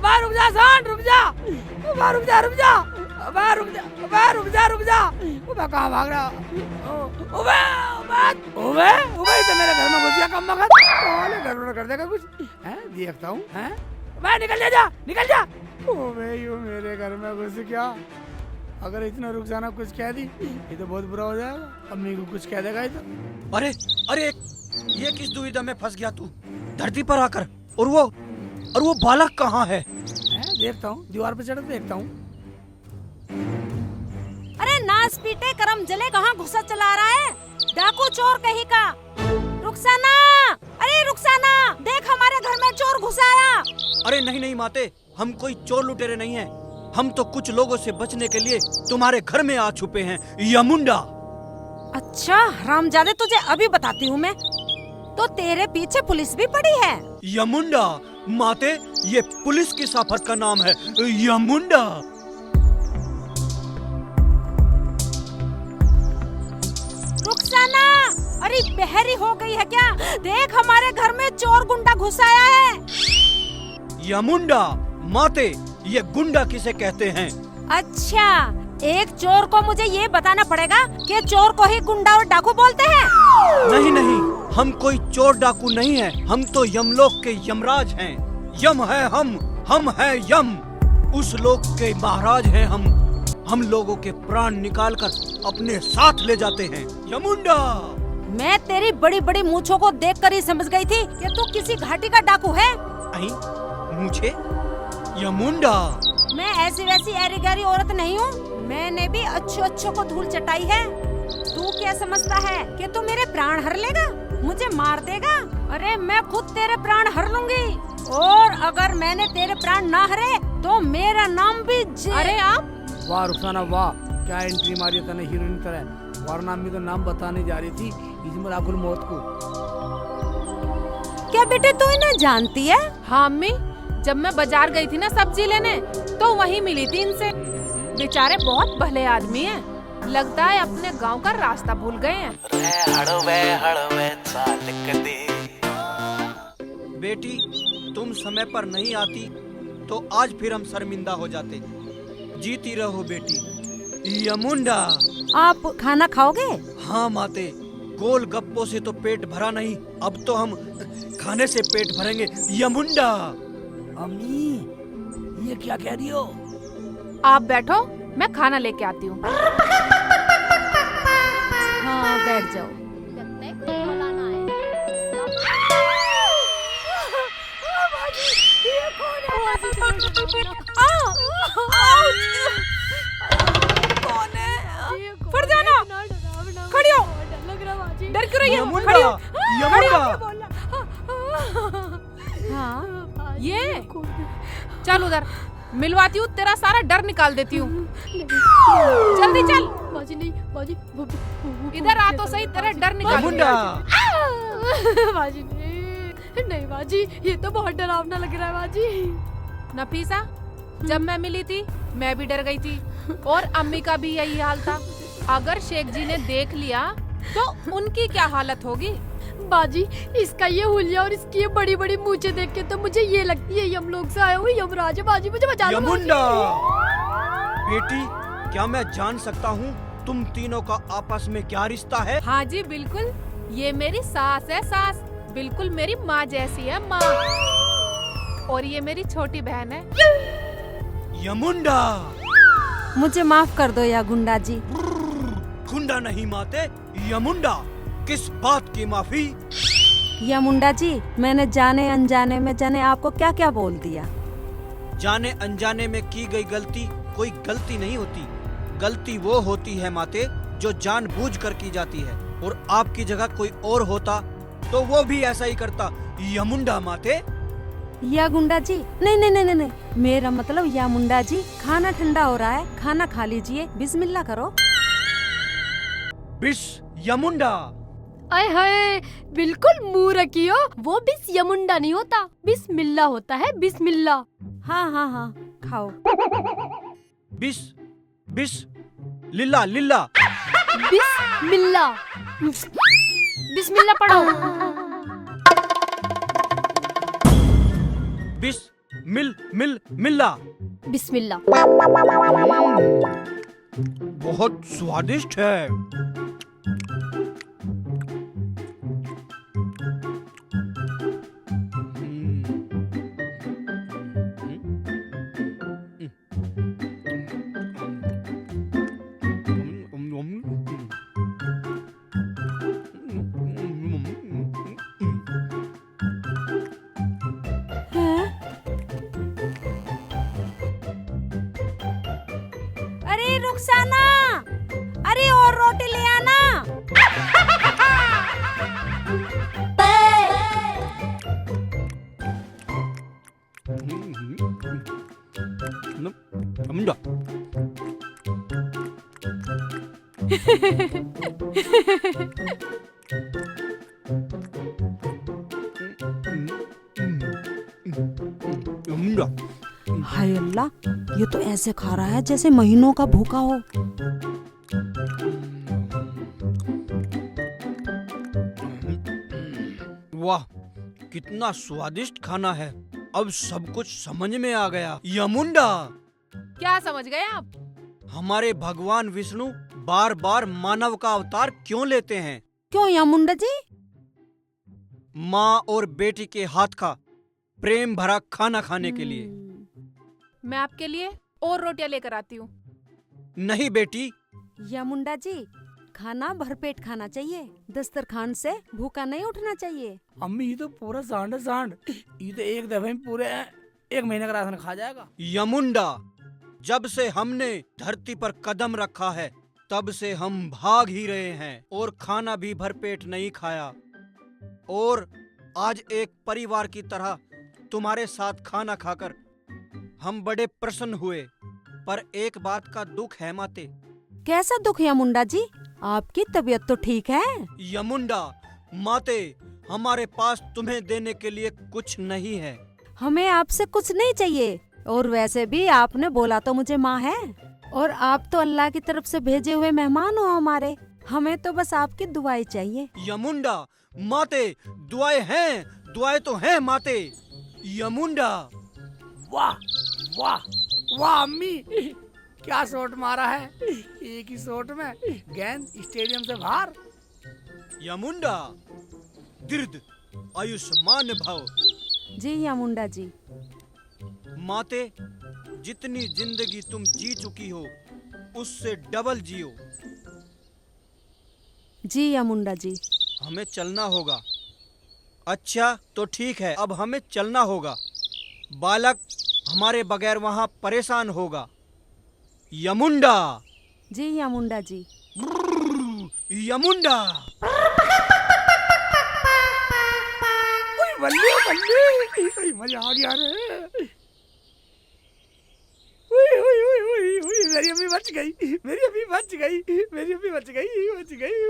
अबे रुक जा सांड, रुक जा। अबे रुक जा, रुक जा। अबे रुक जा, अबे रुक जा, रुक जा। अबे कहाँ भाग रहा? अबे अबे अबे तो मेरे घर में घुस गया कम वक्त। साले गड़बड़ कर देगा कुछ। हैं देखता हूँ। हैं अबे निकल जा, निकल जा। अबे यूँ मेरे घर में घुस गया। अगर इतना रुखसाना कुछ कह दी ये तो बहुत बुरा हो जाएगा। अम्मी को कुछ कह देगा ये तो। अरे अरे ये किस दुविधा में फंस गया तू? धरती पर आकर। और वो बालक कहाँ है? देखता हूँ, दीवार पे चढ़ के देखता हूँ। अरे नास पीटे करम जले, कहाँ घुसा चला रहा है? डाकू चोर कहीं का। रुखसाना, अरे रुखसाना, देख हमारे घर में चोर घुसा आया। अरे नहीं नहीं माते, हम कोई चोर लुटेरे नहीं हैं। हम तो कुछ लोगों से बचने के लिए तुम्हारे घर में आ छुपे हैं यमुंडा। अच्छा हरामजादे, तुझे अभी बताती हूँ मैं। तो तेरे पीछे पुलिस भी पड़ी है। यमुंडा माते, ये पुलिस की साफत का नाम है यमुंडा। रुखसाना, अरे बहरी हो गई है क्या? देख हमारे घर में चोर गुंडा घुस आया है। यमुंडा माते, ये गुंडा किसे कहते हैं? अच्छा, एक चोर को मुझे ये बताना पड़ेगा कि चोर को ही गुंडा और डाकू बोलते हैं। नहीं नहीं, हम कोई चोर डाकू नहीं है। हम तो यमलोक के यमराज हैं। यम है हम है यम। उस लोक के महाराज हैं हम लोगों के प्राण निकालकर अपने साथ ले जाते हैं यमुंडा। मैं तेरी बड़ी बड़ी मूंछों को देखकर ही समझ गई थी कि तू किसी घाटी का डाकू है। मुझे यमुंडा, मैं ऐसी वैसी ऐरी गैरी औरत नहीं हूँ। मैंने भी अच्छों को धूल चटाई है। तू क्या समझता है कि तू मेरे प्राण हर लेगा, मुझे मार देगा? अरे मैं खुद तेरे प्राण हर लूंगी। और अगर मैंने तेरे प्राण ना हरे तो मेरा नाम भी अरे आप वाह रुखसाना वाह, क्या एंट्री मारी तने हीरोइन तरह। वरना अम्मी तो नाम बताने जा रही थी इसमें राकुल मौत को। क्या बेटे तू इन्हें जानती है? हाँ अम्मी, जब मैं बाजार गई थी ना सब्जी लेने, तो वहीं मिली थी इनसे। बेचारे बहुत भले आदमी हैं। लगता है अपने गांव का रास्ता भूल गए हैं। बेटी तुम समय पर नहीं आती तो आज फिर हम शर्मिंदा हो जाते। जीती रहो बेटी यमुंडा। आप खाना खाओगे? हाँ माते, गोल गप्पों से तो पेट भरा नहीं, अब तो हम खाने से पेट भरेंगे यमुंडा। अम्मी ये क्या कह रही हो? आप बैठो, मैं खाना लेके आती हूँ। हाँ बैठ जाओ। कौन है? फरजाना, खड़ी हो। डर क्यों रही है? खड़ी हो। यमुंडा। हाँ ये चल उधर, मिलवाती हूँ, तेरा सारा डर निकाल देती हूँ। जल्दी चल। बाजी नहीं, बाजी इधर आ तो सही, तेरा डर निकाल। बाजी नहीं बाजी, ये तो बहुत डरावना लग रहा है बाजी। नफीसा, जब मैं मिली थी मैं भी डर गई थी, और अम्मी का भी यही हाल था। अगर शेख जी ने देख लिया तो उनकी क्या हालत होगी? बाजी इसका ये हुलिया और इसकी ये बड़ी बड़ी मूंछें देख के तो मुझे ये लगती है यमलोक से आया हुआ यमराज है। बाजी मुझे बचा लो। यमुंडा बेटी, क्या मैं जान सकता हूँ तुम तीनों का आपस में क्या रिश्ता है? हाँ जी बिल्कुल, ये मेरी सास है, सास बिल्कुल मेरी माँ जैसी है, माँ। और ये मेरी छोटी बहन है यमुंडा। मुझे माफ कर दो या गुंडा जी। गुंडा नहीं माते, यमुंडा। किस बात की माफी? या मुंडा जी, मैंने जाने अनजाने में जाने आपको क्या क्या बोल दिया। जाने अनजाने में की गई गलती कोई गलती नहीं होती। गलती वो होती है माते जो जानबूझकर की जाती है, और आपकी जगह कोई और होता तो वो भी ऐसा ही करता यमुंडा माते। या गुंडा जी, नहीं नहीं नहीं नहीं, मेरा मतलब या मुंडा जी, खाना ठंडा हो रहा है, खाना खा लीजिए, बिस्मिल्लाह करो। बिस यमुंडा। आय हाय, बिल्कुल मुंह रखियो। वो बिस यमुंडा नहीं होता, बिस्मिल्लाह होता है, बिस्मिल्लाह। हाँ हाँ हाँ खाओ। बिस बिस लिल्ला लिल्ला। बिस्मिल्लाह, बिस्मिल्लाह पढ़ो। बिस मिल्ला। बिस्मिल्लाह। बहुत स्वादिष्ट है। अरे रुखसाना, अरे और रोटी ले आना। समझा। हाय अल्लाह, ये तो ऐसे खा रहा है जैसे महीनों का भूखा हो। वाह, कितना स्वादिष्ट खाना है। अब सब कुछ समझ में आ गया। यमुंडा, क्या समझ गए आप? हमारे भगवान विष्णु बार बार मानव का अवतार क्यों लेते हैं? क्यों यामुंडा जी? माँ और बेटी के हाथ का प्रेम भरा खाना खाने के लिए। मैं आपके लिए और रोटियां लेकर आती हूँ। नहीं बेटी, यामुंडा जी, खाना भरपेट खाना चाहिए, दस्तरखान से भूखा नहीं उठना चाहिए। अम्मी ये तो पूरा सांड है सांड। ये तो एक दफे में पूरे 1 महीने का राशन खा जाएगा। यमुंडा, जब से हमने धरती पर कदम रखा है तब से हम भाग ही रहे हैं और खाना भी भरपेट नहीं खाया। और आज एक परिवार की तरह तुम्हारे साथ खाना खाकर हम बड़े प्रसन्न हुए। पर एक बात का दुख है माते। कैसा दुख यामुंडा जी? आपकी तबीयत तो ठीक है। यमुंडा माते, हमारे पास तुम्हें देने के लिए कुछ नहीं है। हमें आपसे कुछ नहीं चाहिए, और वैसे भी आपने बोला तो मुझे माँ है, और आप तो अल्लाह की तरफ से भेजे हुए मेहमान हो हमारे। हमें तो बस आपकी दुआएं चाहिए। यमुंडा माते, दुआएं हैं, दुआएं तो हैं माते। यमुंडा, वाह वाह वाह अम्मी, क्या शॉट मारा है। एक ही शॉट में गेंद स्टेडियम से बाहर। यमुंडा, दीर्घ आयुष्मान भव। जी यामुंडा जी। माते, जितनी जिंदगी तुम जी चुकी हो उससे डबल जियो। जी यामुंडा जी। हमें चलना होगा। अच्छा तो ठीक है, अब हमें चलना होगा। बालक हमारे बगैर वहाँ परेशान होगा। यमुंडा। जी यामुंडा जी। यमुंडा। बल्ले बल्ले, मजा आ गया रे। मेरी अम्मी बच गई, मेरी अम्मी बच गई, मेरी अम्मी बच गई, बच गई।